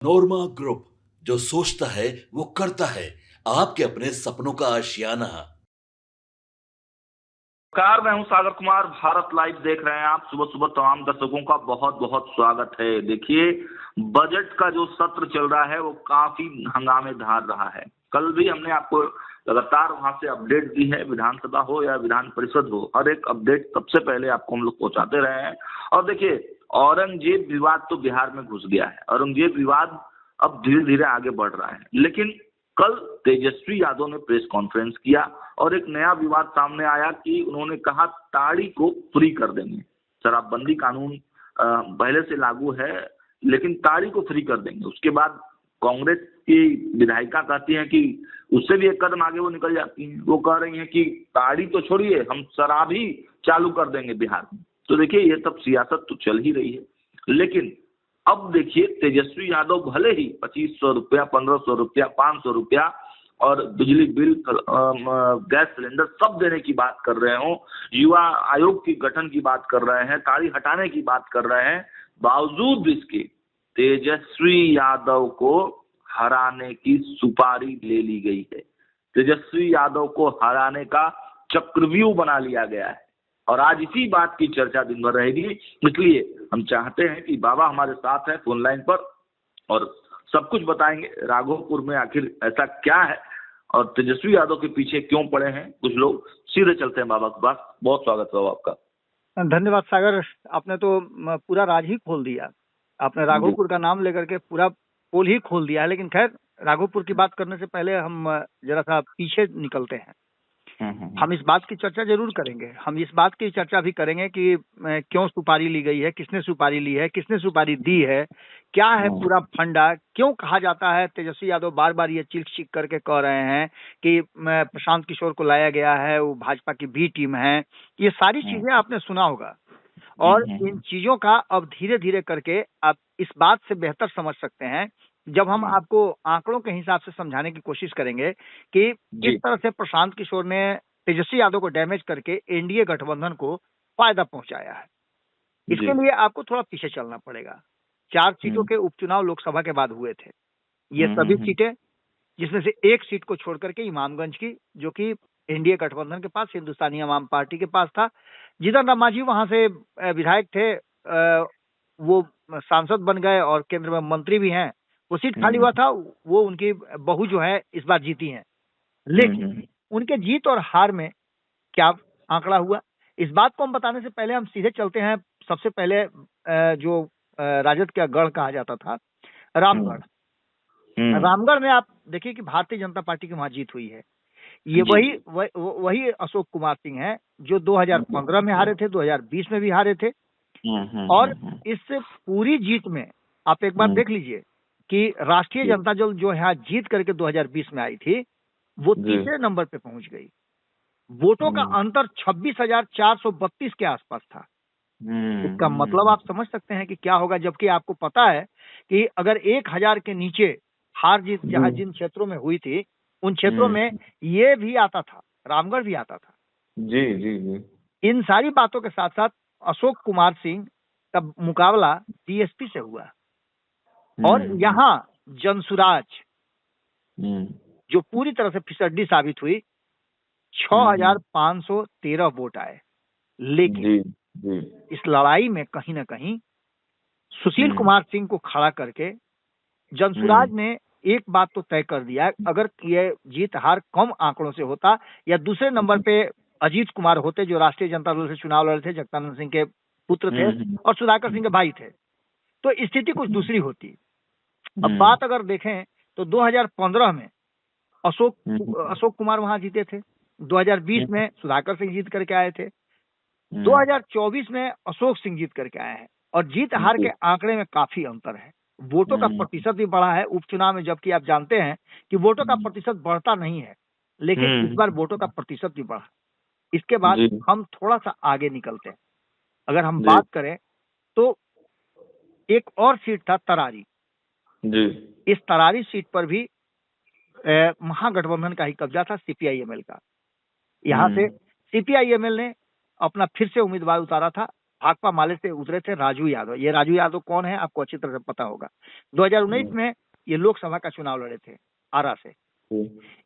नोरमा group, जो सोचता है वो करता है। आपके अपने सपनों का आशियाना। नमस्कार, मैं हूं सागर कुमार। भारत लाइव देख रहे हैं आप। सुबह सुबह तमाम दर्शकों का बहुत बहुत स्वागत है। देखिए, बजट का जो सत्र चल रहा है वो काफी हंगामेदार रहा है। कल भी हमने आपको लगातार वहां से अपडेट दी है। विधानसभा हो या विधान परिषद हो, हर एक अपडेट सबसे पहले आपको हम लोग पहुंचाते रहे हैं। और देखिए, औरंगजेब विवाद तो बिहार में घुस गया है। औरंगजेब विवाद अब धीरे धीरे आगे बढ़ रहा है, लेकिन कल तेजस्वी यादव ने प्रेस कॉन्फ्रेंस किया और एक नया विवाद सामने आया कि उन्होंने कहा ताड़ी को फ्री कर देंगे। शराबबंदी कानून पहले से लागू है, लेकिन ताड़ी को फ्री कर देंगे। उसके बाद कांग्रेस की विधायिका कहती हैं कि उससे भी एक कदम आगे वो निकल जाती हैं। वो कह रही हैं कि ताड़ी तो छोड़िए, हम शराब ही चालू कर देंगे बिहार में। तो देखिए, ये सब सियासत तो चल ही रही है, लेकिन अब देखिए, तेजस्वी यादव भले ही 2500 रुपया, 1500 रुपया, 500 रुपया और बिजली बिल, गैस सिलेंडर सब देने की बात कर रहे हो, युवा आयोग की गठन की बात कर रहे हैं, ताड़ी हटाने की बात कर रहे हैं, बावजूद इसके तेजस्वी यादव को हराने की सुपारी ले ली गई है। तेजस्वी यादव को हराने का चक्रव्यूह बना लिया गया है और आज इसी बात की चर्चा दिन भर रहेगी। इसलिए हम चाहते हैं कि बाबा हमारे साथ हैं फोन लाइन पर और सब कुछ बताएंगे। राघोपुर में आखिर ऐसा क्या है और तेजस्वी यादव के पीछे क्यों पड़े हैं कुछ लोग। सीधे चलते हैं बाबा के पास। बहुत स्वागत है बाबा आपका। धन्यवाद सागर। आपने तो पूरा राज ही खोल दिया। आपने राघोपुर का नाम लेकर के पूरा पोल ही खोल दिया है। लेकिन खैर, राघोपुर की बात करने से पहले हम जरा सा पीछे निकलते हैं। हम इस बात की चर्चा जरूर करेंगे। हम इस बात की चर्चा भी करेंगे कि क्यों सुपारी ली गई है, किसने सुपारी ली है, किसने सुपारी दी है, क्या है पूरा फंडा, क्यों कहा जाता है। तेजस्वी यादव बार बार ये चीख चीख करके कह रहे हैं कि प्रशांत किशोर को लाया गया है, वो भाजपा की बी टीम है। ये सारी चीजें आपने सुना होगा और इन चीजों का अब धीरे धीरे करके आप इस बात से बेहतर समझ सकते हैं जब हम आपको आंकड़ों के हिसाब से समझाने की कोशिश करेंगे कि किस तरह से प्रशांत किशोर ने तेजस्वी यादव को डैमेज करके एनडीए गठबंधन को फायदा पहुंचाया है। इसके लिए आपको थोड़ा पीछे चलना पड़ेगा। 4 सीटों के उपचुनाव लोकसभा के बाद हुए थे। ये सभी सीटें, जिसमें से एक सीट को छोड़ करके इमामगंज की, जो कि एनडीए गठबंधन के पास, हिंदुस्तानी अवाम पार्टी के पास था। जीतन राम मांझी वहां से विधायक थे, वो सांसद बन गए और केंद्र में मंत्री भी हैं। वो सीट खाली हुआ था, वो उनकी बहू जो है इस बार जीती हैं। लेकिन उनके जीत और हार में क्या आंकड़ा हुआ, इस बात को हम बताने से पहले हम सीधे चलते हैं। सबसे पहले जो राजद का गढ़ कहा जाता था, रामगढ़। रामगढ़ में आप देखिए कि भारतीय जनता पार्टी की वहां जीत हुई है। ये वही अशोक कुमार सिंह हैं जो 2015 में हारे थे, 2020 में भी हारे थे। और इस पूरी जीत में आप एक बार देख लीजिए कि राष्ट्रीय जनता दल जो यहाँ जीत करके 2020 में आई थी, वो तीसरे नंबर पे पहुंच गई। वोटों का अंतर 26,432 के आसपास था। इसका मतलब आप समझ सकते हैं कि क्या होगा, जबकि आपको पता है कि अगर 1,000 के नीचे हार जीत जहां जिन क्षेत्रों में हुई थी, उन क्षेत्रों में ये भी आता था, रामगढ़ भी आता था। जी जी जी। इन सारी बातों के साथ साथ अशोक कुमार सिंह का मुकाबला बीएसपी से हुआ और यहाँ जनसुराज जो पूरी तरह से फिसड्डी साबित हुई, 6,513 वोट आए। लेकिन इस लड़ाई में कहीं ना कहीं सुशील कुमार सिंह को खड़ा करके जनसुराज ने एक बात तो तय कर दिया, अगर ये जीत हार कम आंकड़ों से होता या दूसरे नंबर पे अजीत कुमार होते जो राष्ट्रीय जनता दल से चुनाव लड़े थे, जगदानंद सिंह के पुत्र थे और सुधाकर सिंह के भाई थे, तो स्थिति कुछ दूसरी होती। अब बात अगर देखें तो 2015 में अशोक कुमार वहां जीते थे, 2020 में सुधाकर सिंह जीत करके आए थे, 2024 में अशोक सिंह जीत करके आए हैं और जीत हार के आंकड़े में काफी अंतर है। वोटों का प्रतिशत भी बढ़ा है उपचुनाव में, जबकि आप जानते हैं कि वोटों का प्रतिशत बढ़ता नहीं है, लेकिन इस बार वोटों का प्रतिशत भी बढ़ा। इसके बाद हम थोड़ा सा आगे निकलते हैं। अगर हम बात करें तो एक और सीट था तरारी। इस तरारी सीट पर भी महागठबंधन का ही कब्जा था, सीपीआईएमएल का। यहाँ से सीपीआईएमएल ने अपना फिर से उम्मीदवार उतारा था भाकपा माले से उतरे थे राजू यादव। ये राजू यादव कौन है आपको अच्छी तरह से पता होगा। 2019 में ये लोकसभा का चुनाव लड़े थे आरा से।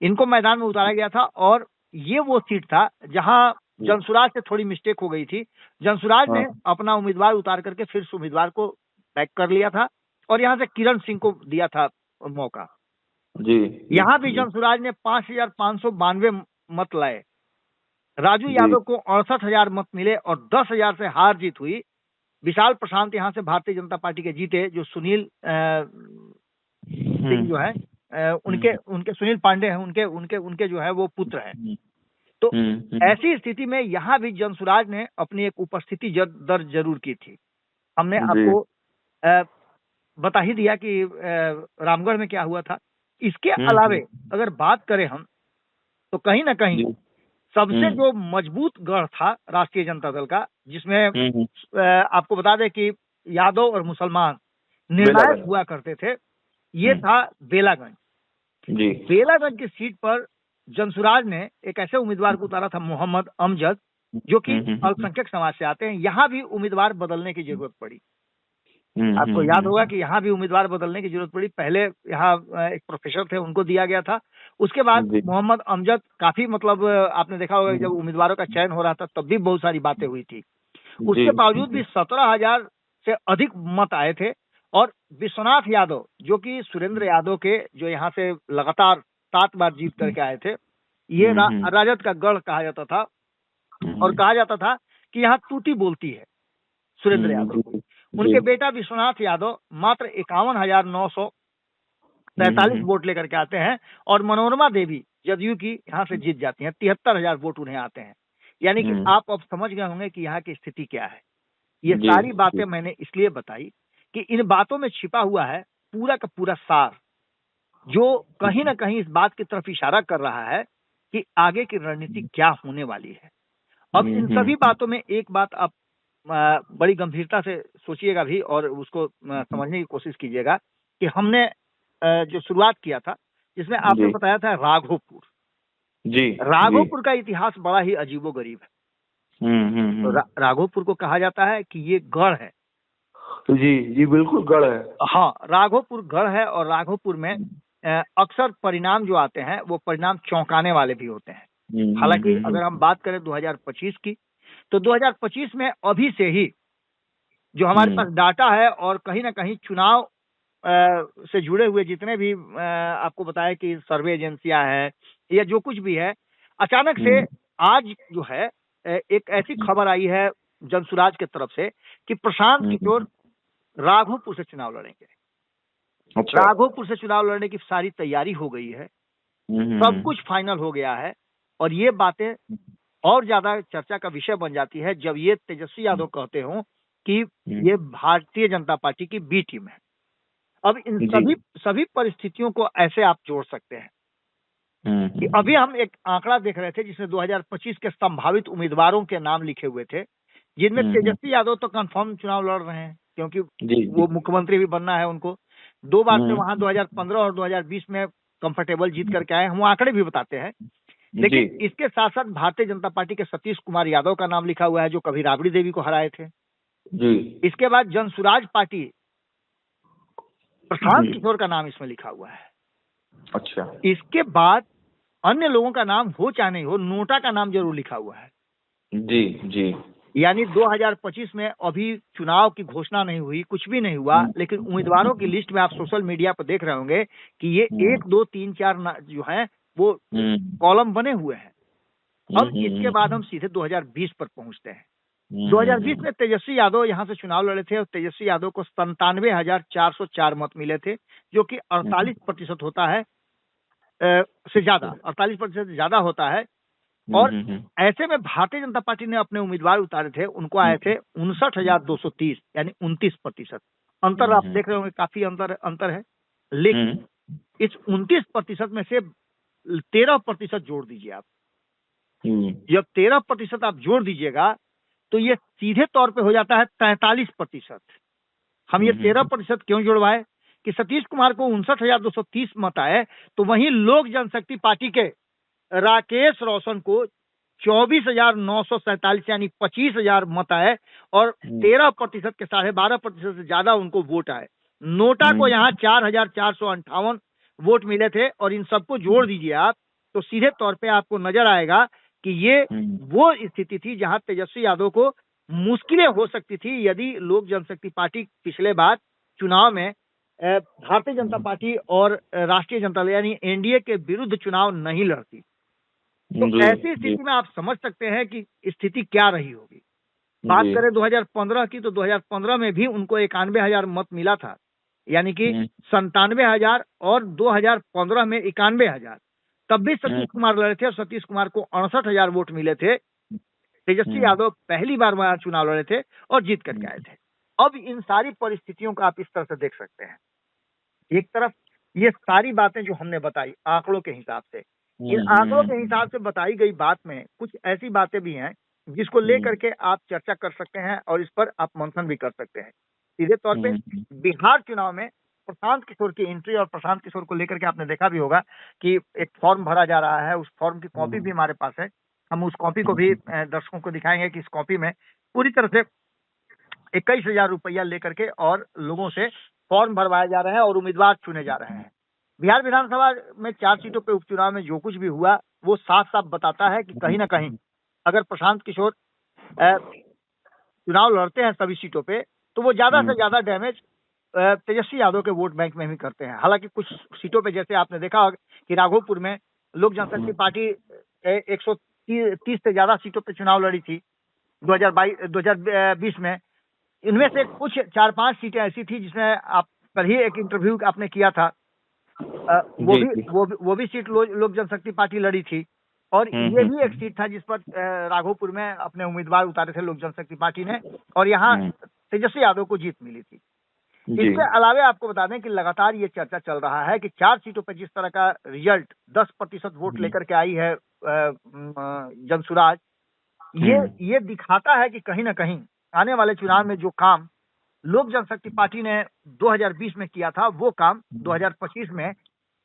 इनको मैदान में उतारा गया था और ये वो सीट था जहां जनसुराज से थोड़ी मिस्टेक हो गई थी। जनसुराज ने अपना उम्मीदवार उतार करके फिर से उम्मीदवार को बैक कर लिया था और यहाँ से किरण सिंह को दिया था मौका जी। यहाँ भी जनसुराज ने 5,592 मत लाए। राजू यादव को 68,000 मत मिले और 10,000 से हार जीत हुई। विशाल प्रशांत यहाँ से भारतीय जनता पार्टी के जीते, जो सुनील सिंह जो है उनके सुनील पांडे हैं, उनके जो है वो पुत्र हैं। तो ऐसी स्थिति में यहाँ भी जनसुराज ने अपनी एक उपस्थिति दर्ज जरूर की थी। हमने आपको बता ही दिया कि रामगढ़ में क्या हुआ था। इसके अलावे अगर बात करें हम, तो कहीं ना कहीं सबसे जो मजबूत गढ़ था राष्ट्रीय जनता दल का, जिसमें आपको बता दें कि यादव और मुसलमान निर्णायक हुआ करते थे, ये था बेलागंज जी। बेलागंज की सीट पर जनसुराज ने एक ऐसे उम्मीदवार को उतारा था, मोहम्मद अमजद, जो कि अल्पसंख्यक समाज से आते हैं। यहाँ भी उम्मीदवार बदलने की जरूरत पड़ी। आपको याद होगा कि यहाँ भी उम्मीदवार बदलने की जरूरत पड़ी। पहले यहाँ एक प्रोफेसर थे, उनको दिया गया था। उसके बाद मोहम्मद अमजद काफी, मतलब आपने देखा होगा जब उम्मीदवारों का चयन हो रहा था तब भी बहुत सारी बातें हुई थी। उसके बावजूद भी 17,000 से अधिक मत आए थे और विश्वनाथ यादव, जो कि सुरेंद्र यादव के, जो यहाँ से लगातार 7 बार जीत करके आए थे, ये राजद का गढ़ कहा जाता था और कहा जाता था कि यहाँ तूती बोलती है सुरेंद्र यादव को। उनके बेटा विश्वनाथ यादव मात्र 51,943 वोट लेकर के आते हैं और मनोरमा देवी जदयू की यहाँ से जीत जाती हैं। 73,000 वोट उन्हें आते हैं। यानी कि आप अब समझ गए होंगे कि यहाँ की स्थिति क्या है। ये सारी बातें मैंने इसलिए बताई कि इन बातों में छिपा हुआ है पूरा का पूरा सार, जो कहीं ना कहीं इस बात की तरफ इशारा कर रहा है कि आगे की रणनीति क्या होने वाली है। अब इन सभी बातों में एक बात आप बड़ी गंभीरता से सोचिएगा भी और उसको समझने की कोशिश कीजिएगा कि हमने जो शुरुआत किया था, जिसमें आपने बताया था राघोपुर जी। राघोपुर का इतिहास बड़ा ही अजीबोगरीब है। तो राघोपुर को कहा जाता है कि ये गढ़ है जी बिल्कुल गढ़ है। हाँ, राघोपुर गढ़ है और राघोपुर में अक्सर परिणाम जो आते हैं वो परिणाम चौंकाने वाले भी होते हैं। हालांकि अगर हम बात करें 2025 की, तो 2025 में अभी से ही जो हमारे पास डाटा है और कहीं ना कहीं चुनाव से जुड़े हुए जितने भी आपको बताया कि सर्वे एजेंसियां हैं या जो कुछ भी है, अचानक से आज जो है एक ऐसी खबर आई है जनसुराज की तरफ से कि प्रशांत किशोर राघोपुर से चुनाव लड़ेंगे। अच्छा। राघोपुर से चुनाव लड़ने की सारी तैयारी हो गई है, सब कुछ फाइनल हो गया है और ये बातें और ज्यादा चर्चा का विषय बन जाती है जब ये तेजस्वी यादव कहते हो कि ये भारतीय जनता पार्टी की बी टीम है। अब इन सभी परिस्थितियों को ऐसे आप जोड़ सकते हैं कि अभी हम एक आंकड़ा देख रहे थे जिसमें 2025 के संभावित उम्मीदवारों के नाम लिखे हुए थे, जिनमें तेजस्वी यादव तो कंफर्म चुनाव लड़ रहे हैं क्योंकि वो मुख्यमंत्री भी बनना है उनको। 2 बार से वहां 2015 और 2020 में कंफर्टेबल जीत करके आए, हम आंकड़े भी बताते हैं। लेकिन इसके साथ साथ भारतीय जनता पार्टी के सतीश कुमार यादव का नाम लिखा हुआ है, जो कभी राबड़ी देवी को हराए थे जी। इसके बाद जनसुराज पार्टी प्रशांत किशोर का नाम इसमें लिखा हुआ है। अच्छा। इसके बाद अन्य लोगों का नाम हो चाहे नहीं हो, नोटा का नाम जरूर लिखा हुआ है जी जी। यानी 2025 में अभी चुनाव की घोषणा नहीं हुई, कुछ भी नहीं हुआ, लेकिन उम्मीदवारों की लिस्ट में आप सोशल मीडिया पर देख रहे होंगे कि ये 1 2 3 4 जो है वो कॉलम बने हुए हैं। अब इसके बाद हम सीधे 2020 पर पहुंचते हैं। 2020 में तेजस्वी यादव यहाँ से चुनाव लड़े थे और तेजस्वी यादव को 97,404 मत मिले थे, जो कि 48% होता है से ज्यादा, 48% ज्यादा होता है। और ऐसे में भारतीय जनता पार्टी ने अपने उम्मीदवार उतारे थे, उनको आए थे 59,230, यानी 29%। अंतर आप देख रहे होंगे, काफी अंतर है। लेकिन इस 29% में से 13% जोड़ दीजिए आप। जब 13% आप जोड़ दीजिएगा तो ये सीधे तौर पे हो जाता है 43%। हम ये 13% क्यों जुड़वाए कि सतीश कुमार को 59,230 मत आए, तो वहीं लोक जनशक्ति पार्टी के राकेश रोशन को 24,947 यानी 25,000 मत आए और 13% के 12.5% से ज्यादा उनको वोट आए। नोटा को यहाँ 4,458 वोट मिले थे और इन सबको जोड़ दीजिए आप तो सीधे तौर पे आपको नजर आएगा कि ये वो स्थिति थी जहां तेजस्वी यादव को मुश्किलें हो सकती थी यदि लोक जनशक्ति पार्टी पिछले बार चुनाव में भारतीय जनता पार्टी और राष्ट्रीय जनता दल यानी एनडीए के विरुद्ध चुनाव नहीं लड़ती। तो ऐसी स्थिति में आप समझ सकते हैं कि स्थिति क्या रही होगी। बात करें 2015 की तो 2015 में भी उनको 91,000 मत मिला था, यानी कि 97,000 और 2015 में 91,000। तब भी सतीश कुमार लड़े थे और सतीश कुमार को 68,000 वोट मिले थे। तेजस्वी यादव पहली बार वहां चुनाव लड़े थे और जीत करके आए थे। अब इन सारी परिस्थितियों को आप इस तरह से देख सकते हैं। एक तरफ ये सारी बातें जो हमने बताई आंकड़ों के हिसाब से, इन आंकड़ों के हिसाब से बताई गई बात में कुछ ऐसी बातें भी हैं जिसको लेकर के आप चर्चा कर सकते हैं और इस पर आप मंथन भी कर सकते हैं। सीधे तौर पे बिहार चुनाव में प्रशांत किशोर की एंट्री और प्रशांत किशोर को लेकर के आपने देखा भी होगा कि एक फॉर्म भरा जा रहा है। उस फॉर्म की कॉपी भी हमारे पास है, हम उस कॉपी को भी दर्शकों को दिखाएंगे कि इस कॉपी में पूरी तरह से 21,000 रुपया लेकर के और लोगों से फॉर्म भरवाए जा रहे हैं और उम्मीदवार चुने जा रहे हैं। बिहार विधानसभा में 4 सीटों पे उपचुनाव में जो कुछ भी हुआ वो साफ साफ बताता है कि कहीं ना कहीं अगर प्रशांत किशोर चुनाव लड़ते हैं सभी सीटों पे तो वो ज्यादा से ज्यादा डैमेज तेजस्वी यादव के वोट बैंक में भी करते हैं। हालांकि कुछ सीटों पे जैसे आपने देखा होगा कि राघोपुर में लोक जनशक्ति पार्टी 130 से ज्यादा सीटों पे चुनाव लड़ी थी 2020 में। इनमें से कुछ 4-5 सीटें ऐसी थी जिसमें आप कल ही एक इंटरव्यू आपने किया था, वो भी सीट लोक जनशक्ति पार्टी लड़ी थी और ये भी एक सीट था जिस पर राघोपुर में अपने उम्मीदवार उतारे थे लोक जनशक्ति पार्टी ने और यहाँ तेजस्वी यादव को जीत मिली थी। इसके अलावे आपको बता दें कि लगातार ये चर्चा चल रहा है कि 4 सीटों पर जिस तरह का रिजल्ट 10% वोट लेकर के आई है जनसुराज, ये दिखाता है कि कहीं ना कहीं आने वाले चुनाव में जो काम लोक जनशक्ति पार्टी ने 2020 में किया था वो काम 2025 में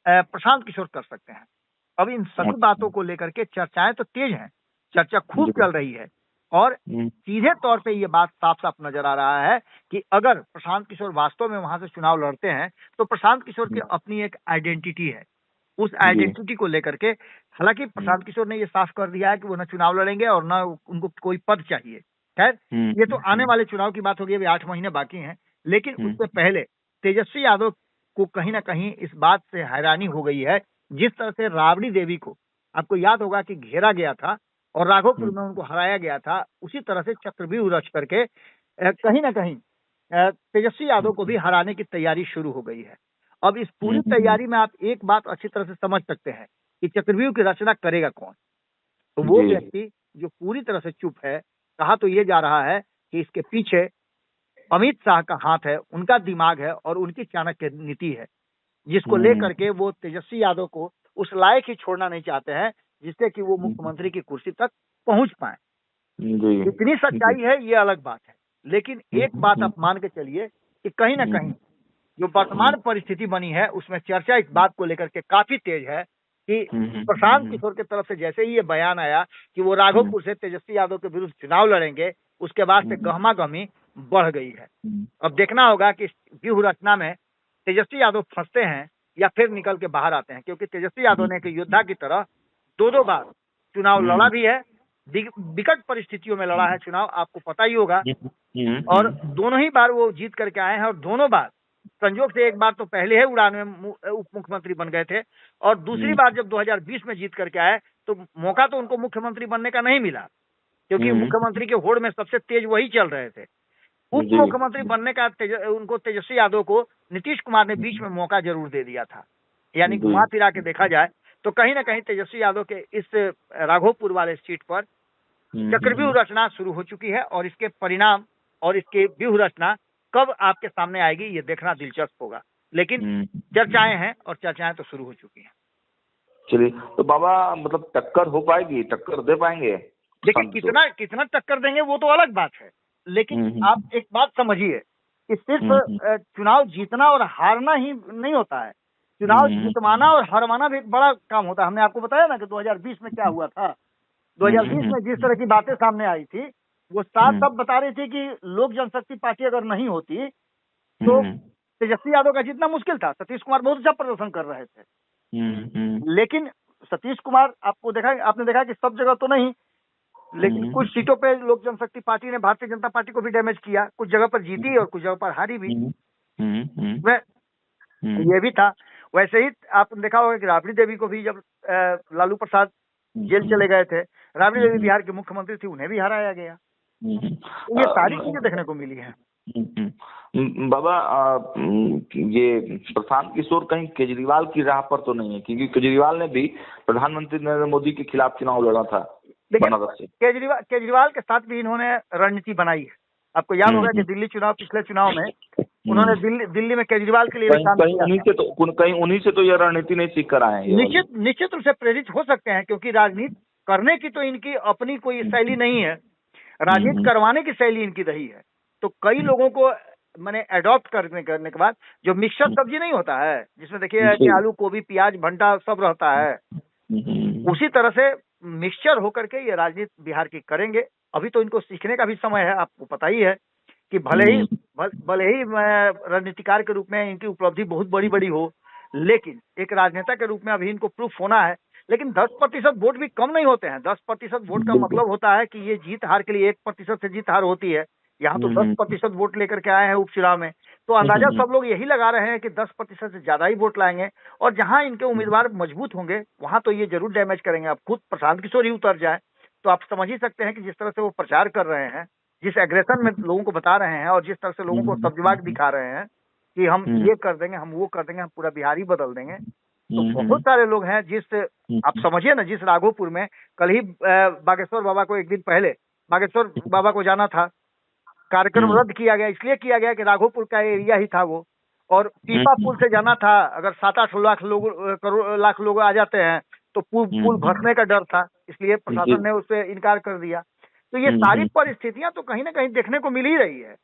प्रशांत किशोर कर सकते हैं। अब इन सभी बातों को लेकर के चर्चाएं तो तेज हैं, चर्चा खूब चल रही है और सीधे तौर पे ये बात साफ साफ नजर आ रहा है कि अगर प्रशांत किशोर वास्तव में वहां से चुनाव लड़ते हैं तो प्रशांत किशोर की अपनी एक आइडेंटिटी है। उस आइडेंटिटी को लेकर के हालांकि प्रशांत किशोर ने ये साफ कर दिया है कि वो न चुनाव लड़ेंगे और न उनको कोई पद चाहिए। खैर ये तो आने वाले चुनाव की बात होगी, अभी 8 महीने बाकी हैं। लेकिन उससे पहले तेजस्वी यादव को कहीं ना कहीं इस बात से हैरानी हो गई है जिस तरह से राबड़ी देवी को आपको याद होगा कि घेरा गया था और राघोपुर में उनको हराया गया था, उसी तरह से चक्रव्यूह रच करके कहीं ना कहीं तेजस्वी यादव को भी हराने की तैयारी शुरू हो गई है। अब इस पूरी तैयारी में आप एक बात अच्छी तरह से समझ सकते हैं कि चक्रव्यूह की रचना करेगा कौन। तो वो व्यक्ति जो पूरी तरह से चुप है, कहा तो ये जा रहा है कि इसके पीछे अमित शाह का हाथ है, उनका दिमाग है और उनकी चाणक्य नीति है जिसको लेकर के वो तेजस्वी यादव को उस लायक ही छोड़ना नहीं चाहते हैं जिससे कि वो मुख्यमंत्री की कुर्सी तक पहुंच पाए। इतनी सच्चाई है ये अलग बात है, लेकिन एक बात आप मान के चलिए कि कहीं ना कहीं जो वर्तमान परिस्थिति बनी है उसमें चर्चा इस बात को लेकर के काफी तेज है कि प्रशांत किशोर की तरफ से जैसे ही ये बयान आया कि वो राघोपुर से तेजस्वी यादव के विरुद्ध चुनाव लड़ेंगे, उसके बाद से गहमा गहमी बढ़ गई है। अब देखना होगा कि व्यूह रचना में तेजस्वी यादव फंसते हैं या फिर निकल के बाहर आते हैं, क्योंकि तेजस्वी यादव ने एक योद्धा की तरह 2 बार चुनाव लड़ा भी है, विकट परिस्थितियों में लड़ा है चुनाव, आपको पता ही होगा। और दोनों ही बार वो जीत करके आए हैं और दोनों बार संजोग से एक बार तो पहले ही उड़ान में उप मुख्यमंत्री बन गए थे और दूसरी बार जब 2020 में जीत करके आए तो मौका तो उनको मुख्यमंत्री बनने का नहीं मिला, क्योंकि मुख्यमंत्री के होड़ में सबसे तेज वही चल रहे थे। उप मुख्यमंत्री बनने का उनको तेजस्वी यादव को नीतीश कुमार ने बीच में मौका जरूर दे दिया था। यानी घुमा फिरा के देखा जाए तो कहीं ना कहीं तेजस्वी यादव के इस राघोपुर वाले सीट पर चक्रव्यूह रचना शुरू हो चुकी है और इसके परिणाम और इसके व्यूह रचना कब आपके सामने आएगी ये देखना दिलचस्प होगा। लेकिन चर्चाएं हैं और चर्चाएं तो शुरू हो चुकी हैं। चलिए, तो बाबा मतलब टक्कर हो पाएगी, टक्कर दे पाएंगे? देखिए कितना टक्कर देंगे वो तो अलग बात है, लेकिन आप एक बात समझिए कि सिर्फ चुनाव जीतना और हारना ही नहीं होता है, चुनाव जितवाना और हरवाना भी एक बड़ा काम होता है। हमने आपको बताया ना कि 2020 में क्या हुआ था, 2020 में जिस तरह की बातें सामने आई थी, वो साफ साफ बता रही थी कि लोक जनशक्ति पार्टी अगर नहीं होती तो तेजस्वी यादव का जीतना मुश्किल था। सतीश कुमार बहुत अच्छा प्रदर्शन कर रहे थे, लेकिन सतीश कुमार आपने देखा कि सब जगह तो नहीं, लेकिन कुछ सीटों पे लोक जनशक्ति पार्टी ने भारतीय जनता पार्टी को भी डैमेज किया, कुछ जगह पर जीती और कुछ जगह पर हारी भी। वह ये भी था। वैसे ही आपने देखा होगा कि राबड़ी देवी को भी जब लालू प्रसाद जेल चले गए थे, राबड़ी देवी बिहार के मुख्यमंत्री थी, उन्हें भी हराया गया। ये सारी चीजें देखने को मिली है। बाबा, ये प्रशांत किशोर कहीं केजरीवाल की राह पर तो नहीं है? क्योंकि केजरीवाल ने भी प्रधानमंत्री नरेंद्र मोदी के खिलाफ चुनाव लड़ा था बनारस से। केजरीवाल के साथ भी इन्होंने रणनीति बनाई है। आपको याद होगा कि दिल्ली चुनाव, पिछले चुनाव में उन्होंने दिल्ली में केजरीवाल के लिए काम किया। कहीं उन्हीं से तो यह रणनीति नहीं सीख कर आए हैं। निश्चित रूप से प्रेरित हो सकते हैं, क्योंकि राजनीति करने की तो इनकी अपनी कोई शैली नहीं है, राजनीति करवाने की शैली इनकी रही है। तो कई लोगों को मैंने अडॉप्ट करने के बाद, जो मिक्सर सब्जी नहीं होता है जिसमें देखिए कि आलू, गोभी, प्याज, भंटा सब रहता है, उसी तरह से मिक्सचर होकर के ये राजनीति बिहार की करेंगे। अभी तो इनको सीखने का भी समय है। आपको पता ही है कि भले ही रणनीतिकार के रूप में इनकी उपलब्धि बहुत बड़ी बड़ी हो, लेकिन एक राजनेता के रूप में अभी इनको प्रूफ होना है। लेकिन 10% वोट भी कम नहीं होते हैं। 10% वोट का मतलब होता है कि ये जीत हार के लिए 1% से जीत हार होती है। यहाँ तो 10% वोट लेकर के आए हैं उपचुनाव में, तो अंदाजा सब लोग यही लगा रहे हैं कि 10% से ज्यादा ही वोट लाएंगे। और जहाँ इनके उम्मीदवार मजबूत होंगे वहां तो ये जरूर डैमेज करेंगे। अब खुद प्रशांत किशोर ही उतर जाए तो आप समझ ही सकते हैं कि जिस तरह से वो प्रचार कर रहे हैं, जिस एग्रेशन में लोगों को बता रहे हैं और जिस तरह से लोगों को सब्जबाग दिखा रहे हैं कि हम ये कर देंगे, हम वो कर देंगे, हम पूरा बिहार ही बदल देंगे। तो बहुत सारे लोग हैं आप समझिए ना, जिस राघोपुर में कल ही बागेश्वर बाबा को, एक दिन पहले बागेश्वर बाबा को जाना था, कार्यक्रम रद्द किया गया। इसलिए किया गया कि राघोपुर का एरिया ही था वो, और पीपा पुल से जाना था। अगर 7-8 लाख लोग आ जाते हैं तो पुल धंसने का डर था, इसलिए प्रशासन ने उससे इनकार कर दिया। तो ये सारी परिस्थितियां तो कहीं ना कहीं देखने को मिल ही रही है।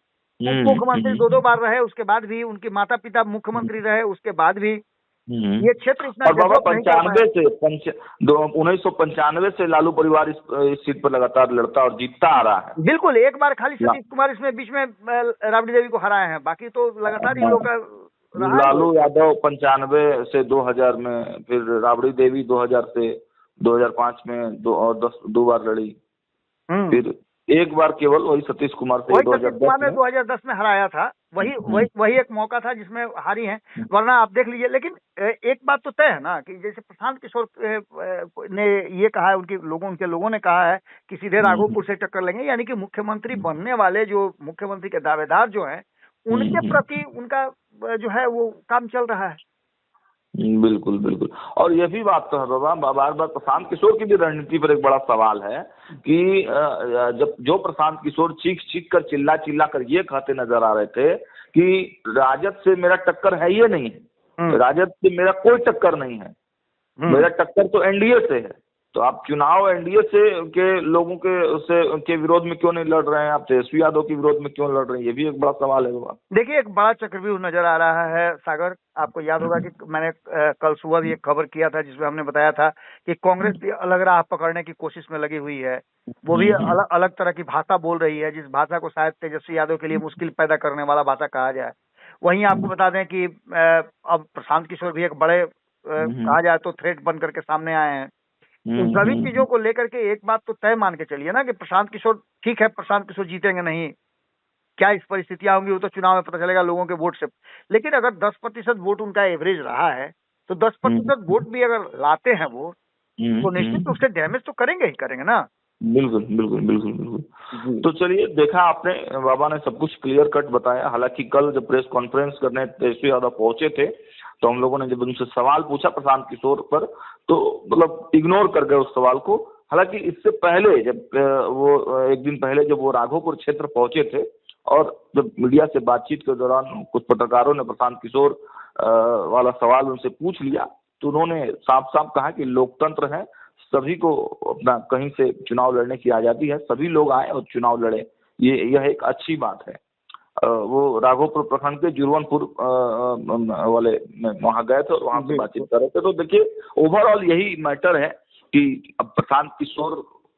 मुख्यमंत्री 2 बार रहे, उसके बाद भी उनके माता पिता मुख्यमंत्री रहे, उसके बाद भी ये क्षेत्र इतना डेवलप नहीं कर पाया। 1995 से लालू परिवार इस सीट पर लगातार लड़ता और जीतता आ रहा है। बिल्कुल, एक बार खाली सतीश कुमार इसमें बीच में राबड़ी देवी को हराए हैं, बाकी तो लगातार इन लोग का लालू यादव 95 से 2000 में, फिर राबड़ी देवी 2000 से 2005 में 2 बार लड़ी, फिर एक बार केवल वही सतीश कुमार से 2010 में हराया था। वही एक मौका था जिसमें हारी हैं, वरना आप देख लीजिए। लेकिन एक बात तो तय है ना कि जैसे प्रशांत किशोर ने ये कहा है, उनके लोगों ने कहा है कि सीधे राघोपुर से टक्कर लेंगे, यानी कि मुख्यमंत्री बनने वाले जो मुख्यमंत्री के दावेदार जो हैं, उनके प्रति उनका जो है वो काम चल रहा है। बिल्कुल बिल्कुल। और यह भी बात तो है बाबा, बार बार प्रशांत किशोर की भी रणनीति पर एक बड़ा सवाल है कि जब जो प्रशांत किशोर चीख कर चिल्ला कर ये कहते नजर आ रहे थे कि राजद से मेरा टक्कर है ये नहीं है, राजद से मेरा कोई टक्कर नहीं है, मेरा टक्कर तो एनडीए से है, तो आप चुनाव एनडीए से के लोगों के विरोध में क्यों नहीं लड़ रहे हैं, आप तेजस्वी यादव के विरोध में क्यों लड़ रहे हैं? ये भी एक बड़ा सवाल है बाबा। देखिए, एक बड़ा चक्रव्यूह नजर आ रहा है सागर। आपको याद होगा कि मैंने कल सुबह भी एक खबर किया था जिसमें हमने बताया था कि कांग्रेस भी अलग राह पकड़ने की कोशिश में लगी हुई है। वो भी अलग तरह की भाषा बोल रही है, जिस भाषा को शायद तेजस्वी यादव के लिए मुश्किल पैदा करने वाला भाषा कहा जाए। वहीं आपको बता दें कि अब प्रशांत किशोर भी एक बड़े कहा जाए तो थ्रेट बन करके सामने आए हैं। इन सभी चीजों को लेकर के एक बात तो तय मान के चलिए ना कि प्रशांत किशोर, ठीक है प्रशांत किशोर जीतेंगे नहीं, क्या इस परिस्थितियां होंगी वो तो चुनाव में पता चलेगा लोगों के वोट से। लेकिन अगर 10% वोट उनका एवरेज रहा है तो 10% वोट भी अगर लाते हैं वो, तो निश्चित रूप से डैमेज तो करेंगे ही करेंगे ना। बिल्कुल बिल्कुल बिल्कुल बिल्कुल। तो चलिए, देखा आपने, बाबा ने सब कुछ क्लियर कट बताया। हालांकि कल जब प्रेस कॉन्फ्रेंस करने तेजस्वी यादव पहुंचे थे तो हम लोगों ने जब उनसे सवाल पूछा प्रशांत किशोर पर, तो मतलब इग्नोर कर गए उस सवाल को। हालांकि इससे पहले जब वो एक दिन पहले जब वो राघोपुर क्षेत्र पहुंचे थे और जब मीडिया से बातचीत के दौरान कुछ पत्रकारों ने प्रशांत किशोर वाला सवाल उनसे पूछ लिया, तो उन्होंने साफ साफ कहा कि लोकतंत्र है, सभी को अपना कहीं से चुनाव लड़ने की आजादी है, सभी लोग आए और चुनाव लड़े, यह एक अच्छी बात है। वो राघोपुर प्रखंड के जुरवनपुर वाले वहां गए थे और वहां से बातचीत कर रहे थे। तो देखिए, ओवरऑल यही मैटर है कि अब प्रशांत किशोर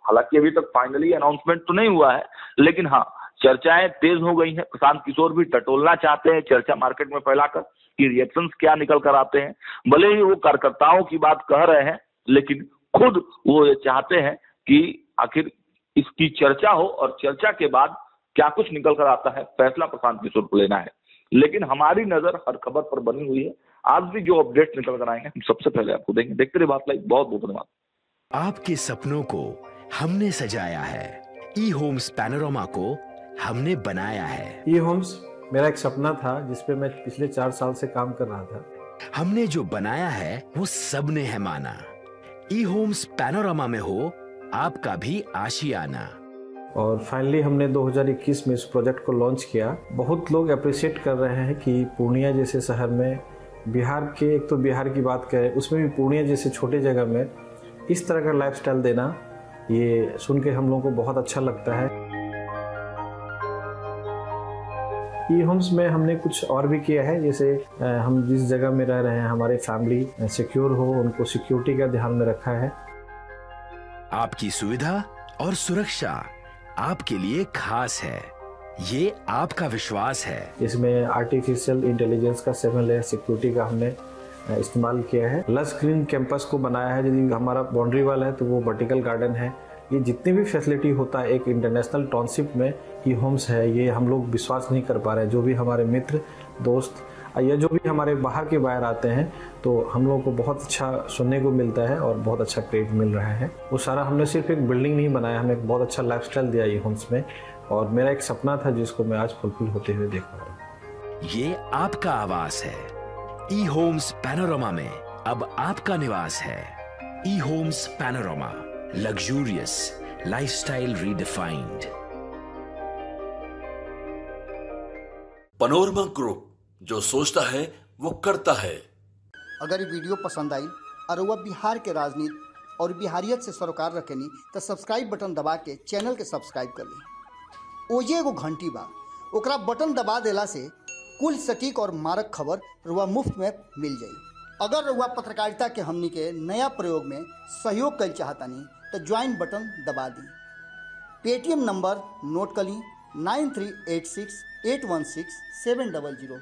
हालांकि अभी तक फाइनली अनाउंसमेंट तो नहीं हुआ है, लेकिन हाँ चर्चाएं तेज हो गई हैं। प्रशांत किशोर भी टटोलना चाहते हैं चर्चा मार्केट में फैलाकर कि रिएक्शंस क्या निकल कर आते हैं। भले ही वो कार्यकर्ताओं की बात कह रहे हैं, लेकिन खुद वो ये चाहते हैं कि आखिर इसकी चर्चा हो और चर्चा के बाद क्या कुछ निकल कर आता है फैसला प्रशांत किशोर को लेना है। लेकिन हमारी नजर हर खबर पर बनी हुई है। आज भी जो अपडेट निकल कर आएंगे हम सबसे पहले आपको देंगे। देखते रहिए बात लाइव। बहुत बहुत धन्यवाद। आपके सपनों को हमने सजाया है, ई होम्स पैनोरामा को हमने बनाया है। ई होम्स मेरा एक सपना था जिसपे मैं पिछले 4 साल से काम कर रहा था। हमने जो बनाया है वो सबने है माना। ई होम्स पैनोरामा में हो आपका भी आशियाना। और फाइनली हमने 2021 में इस प्रोजेक्ट को लॉन्च किया। बहुत लोग अप्रिशिएट कर रहे हैं कि पूर्णिया जैसे शहर में, बिहार के, एक तो बिहार की बात करें उसमें भी पूर्णिया जैसे छोटे जगह में इस तरह का लाइफस्टाइल देना, ये सुन के हम लोगों को बहुत अच्छा लगता है। ई होम्स में हमने कुछ और भी किया है, जैसे हम जिस जगह में रह रहे हैं हमारे फैमिली सिक्योर हो, उनको सिक्योरिटी का ध्यान में रखा है। आपकी सुविधा और सुरक्षा आपके लिए खास है, ये आपका विश्वास है। इसमें आर्टिफिशियल इंटेलिजेंस का 7 लेयर सिक्योरिटी का हमने इस्तेमाल किया है। लस ग्रीन कैंपस को बनाया है। यदि हमारा बाउंड्री वाल है तो वो वर्टिकल गार्डन है। ये जितनी भी फैसिलिटी होता है एक इंटरनेशनल टाउनशिप में ई होम्स है, ये हम लोग विश्वास नहीं कर पा रहे हैं। जो भी हमारे मित्र दोस्त या जो भी हमारे बाहर के बाहर आते हैं तो हम लोगों को बहुत अच्छा सुनने को मिलता है और बहुत अच्छा क्रेडिट मिल रहा है। वो सारा हमने सिर्फ एक बिल्डिंग नहीं बनाया, हमें एक बहुत अच्छा लाइफस्टाइल दिया ई होम्स में, और मेरा एक सपना था जिसको मैं आज फुलफिल होते हुए देख रहा हूँ। ये आपका आवास है। ई होम्स पैनोरामा में अब आपका निवास है। E homes panorama, luxurious lifestyle redefined. Panorama group, जो सोचता है वो करता है। अगर ये वीडियो पसंद आई और वह बिहार के राजनीति और बिहारियत से सरोकार रखेनी तो सब्सक्राइब बटन दबा के चैनल के सब्सक्राइब कर ली। ओजे एगो घंटी बा, ओकरा बटन दबा देला से कुल सटीक और मारक खबर रुआ मुफ्त में मिल जाई। अगर रुआ पत्रकारिता के हमनी के नया प्रयोग में सहयोग कर चाहतानी तो ज्वाइन बटन दबा दी। पेटीएम नंबर नोट कर ली 9386816700।